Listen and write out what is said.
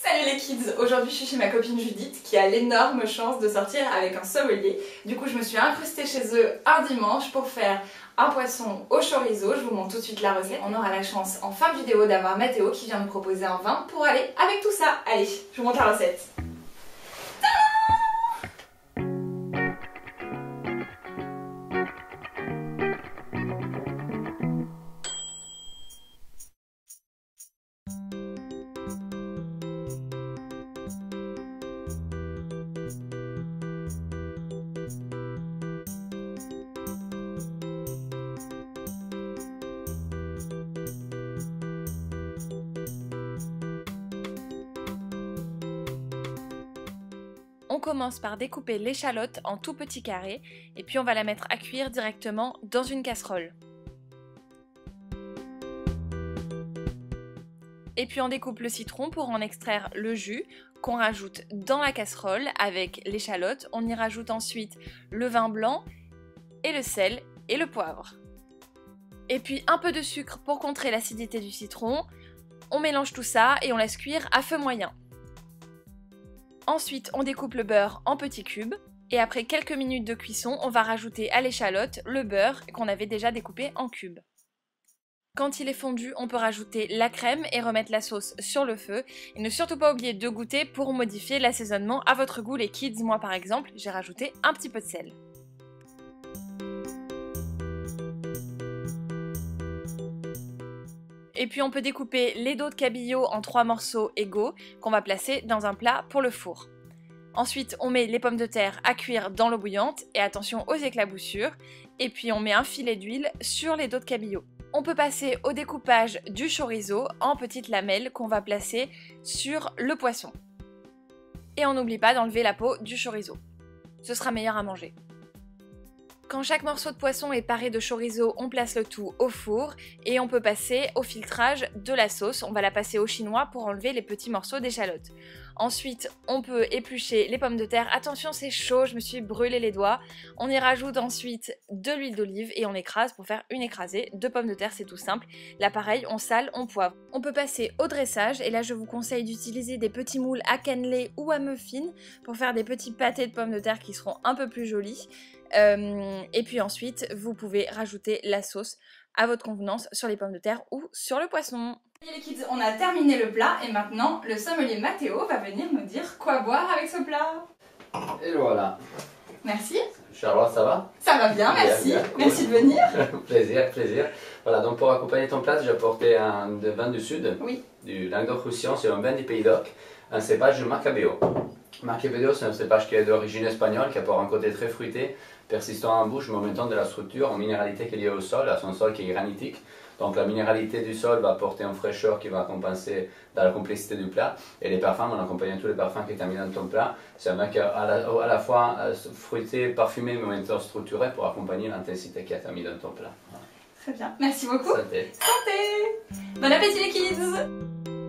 Salut les kids! Aujourd'hui je suis chez ma copine Judith qui a l'énorme chance de sortir avec un sommelier. Du coup je me suis incrustée chez eux un dimanche pour faire un poisson au chorizo. Je vous montre tout de suite la recette. On aura la chance en fin de vidéo d'avoir Mathéo qui vient me proposer un vin pour aller avec tout ça. Allez, je vous montre la recette. On commence par découper l'échalote en tout petits carrés et puis on va la mettre à cuire directement dans une casserole. Et puis on découpe le citron pour en extraire le jus qu'on rajoute dans la casserole avec l'échalote. On y rajoute ensuite le vin blanc et le sel et le poivre. Et puis un peu de sucre pour contrer l'acidité du citron. On mélange tout ça et on laisse cuire à feu moyen. Ensuite, on découpe le beurre en petits cubes et après quelques minutes de cuisson, on va rajouter à l'échalote le beurre qu'on avait déjà découpé en cubes. Quand il est fondu, on peut rajouter la crème et remettre la sauce sur le feu. Et ne surtout pas oublier de goûter pour modifier l'assaisonnement à votre goût. Les kids, moi par exemple, j'ai rajouté un petit peu de sel. Et puis on peut découper les dos de cabillaud en 3 morceaux égaux qu'on va placer dans un plat pour le four. Ensuite on met les pommes de terre à cuire dans l'eau bouillante et attention aux éclaboussures. Et puis on met un filet d'huile sur les dos de cabillaud. On peut passer au découpage du chorizo en petites lamelles qu'on va placer sur le poisson. Et on n'oublie pas d'enlever la peau du chorizo. Ce sera meilleur à manger. Quand chaque morceau de poisson est paré de chorizo, on place le tout au four et on peut passer au filtrage de la sauce. On va la passer au chinois pour enlever les petits morceaux d'échalote. Ensuite, on peut éplucher les pommes de terre. Attention, c'est chaud, je me suis brûlé les doigts. On y rajoute ensuite de l'huile d'olive et on écrase pour faire une écrasée de pommes de terre, c'est tout simple. Là pareil, on sale, on poivre. On peut passer au dressage et là je vous conseille d'utiliser des petits moules à cannelé ou à muffins pour faire des petits pâtés de pommes de terre qui seront un peu plus jolis. Et puis ensuite, vous pouvez rajouter la sauce à votre convenance sur les pommes de terre ou sur le poisson. Les kids, on a terminé le plat et maintenant le sommelier Mathéo va venir nous dire quoi boire avec ce plat. Et voilà. Merci. Charlotte, ça va? Ça va bien, merci. Bien, cool. Merci de venir. Plaisir, plaisir. Voilà, donc pour accompagner ton plat, j'ai apporté un vin du sud, Oui. du Languedoc-Roussillon, c'est un vin du Pays d'Oc, un cépage Macabeo. Macabeo, c'est un cépage qui est d'origine espagnole, qui apporte un côté très fruité, persistant en bouche, mais en même temps de la structure, en minéralité qui est liée au sol, à son sol qui est granitique. Donc la minéralité du sol va apporter une fraîcheur qui va compenser dans la complexité du plat. Et les parfums, en accompagnant tous les parfums qui sont mis dans ton plat, c'est un vin qui est à la fois fruité, parfumé, mais en même temps structuré pour accompagner l'intensité qui est mis dans ton plat. Très bien, merci beaucoup. Santé. Santé. Bon appétit les kids.